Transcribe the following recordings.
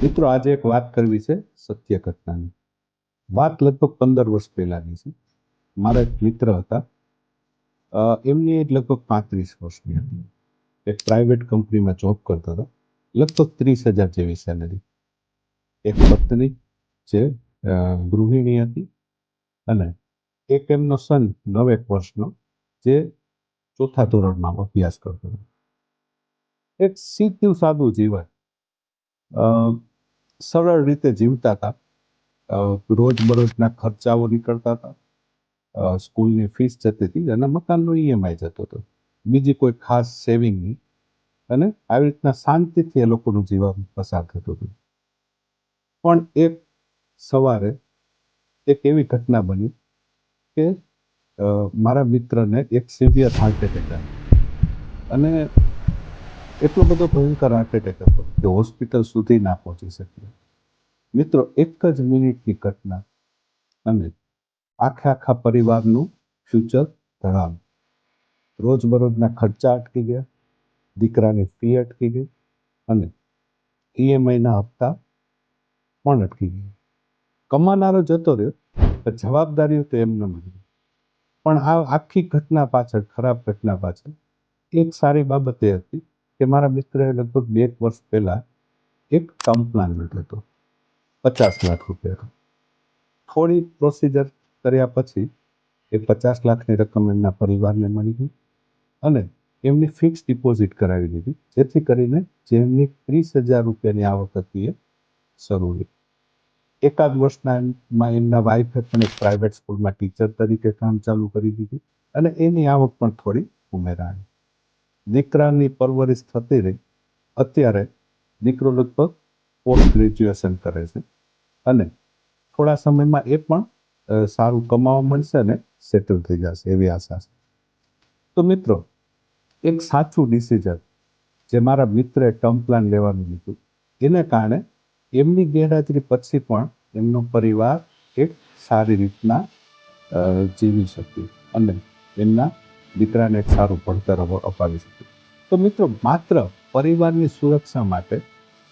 મિત્રો, આજે એક વાત કરવી છે સત્ય ઘટનાની. વાત લગભગ 15 વર્ષ પહેલાની છે. મારા એક મિત્ર હતા. એમની એજ લગભગ 35 વર્ષની હતી. એક પ્રાઇવેટ કંપનીમાં જોબ કરતા હતા. લગભગ 30,000 જેવી સેલરી. એક પત્ની જે ગૃહિણી હતી, અને એક એમનો સન 9 વર્ષનો, જે ચોથા ધોરણમાં અભ્યાસ કરતો હતો. એક સીધું સાદું જીવન, અ, સરળ રીતે જીવતા હતા. રોજબરોજના ખર્ચાઓ નીકળતા હતા. સ્કૂલની ફીસ જતી હતી અને મકાનનો ઈએમઆઈ જતો હતો. બીજી કોઈ ખાસ સેવિંગ નહીં. અને આવી રીતના શાંતિથી એ લોકોનું જીવન પસાર થતું હતું. પણ એક સવારે એક એવી ઘટના બની કે મારા મિત્રને એક સિવિયર હાર્ટ એટેક આવ્યો, અને એટલો બધો ભયંકર હાર્ટ એટેક હતો કે હોસ્પિટલ સુધી ના પહોંચી શક્યો. મિત્રો, એક જ મિનિટની ઘટના અને આખા પરિવારનું ફ્યુચર ધડામ. રોજબરોજના ખર્ચા અટકી ગયા, દીકરાની ફી અટકી ગઈ, અને ઈએમઆઈના હપ્તા પણ અટકી ગયા. કમાનારો જતો રહ્યો, પણ જવાબદારીઓ તો એમને મળી. પણ આ આખી ઘટના પાછળ, ખરાબ ઘટના પાછળ, એક સારી બાબત એ હતી કે મારા મિત્રએ લગભગ 2 વર્ષ પહેલા એક ટર્મ પ્લાન લીધો હતો, 50 લાખ રૂપિયાનો. થોડી પ્રોસિજર કર્યા પછી એ 50 લાખની રકમ એમના પરિવારને મળી ગઈ, અને એમની ફિક્સ ડિપોઝિટ કરાવી દીધી, જેથી કરીને જેમની 30,000 રૂપિયાની આવક હતી એ શરૂ રહી. એકાદ વર્ષમાં એમના વાઈફે પણ એક પ્રાઇવેટ સ્કૂલમાં ટીચર તરીકે કામ ચાલુ કરી દીધું, અને એની આવક પણ થોડી ઉમેરાણી. દીકરાની પરવરિશ થતી રહી. અત્યારે દીકરો લગભગ પોસ્ટ ગ્રેજ્યુએશન કરે છે, અને થોડા સમયમાં એ પણ સારું કમાવા મળશે અને સેટલ થઈ જશે એવી આશા છે. તો મિત્રો, એક સાચું ડિસિઝન જે મારા મિત્રે ટર્મ પ્લાન લેવાનું લીધું, એને કારણે એમની ગેરહાજરી પછી પણ એમનો પરિવાર એક સારી રીતના જીવી શક્યું, અને એમના દીકરાને એક સારું ભણતર અપાવી શક્યું. તો મિત્રો, માત્ર પરિવારની સુરક્ષા માટે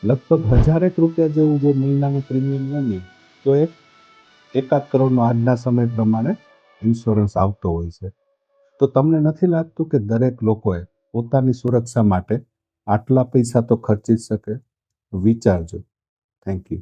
લગભગ 1,000 રૂપિયા જેવું જો મહિનાનું પ્રીમિયમ નહીં, તો એકાદ કરોડનો આજના સમય પ્રમાણે ઇન્સ્યોરન્સ આવતો હોય છે. તો તમને નથી લાગતું કે દરેક લોકોએ પોતાની સુરક્ષા માટે આટલા પૈસા તો ખર્ચી જ શકે? વિચારજો. Thank you.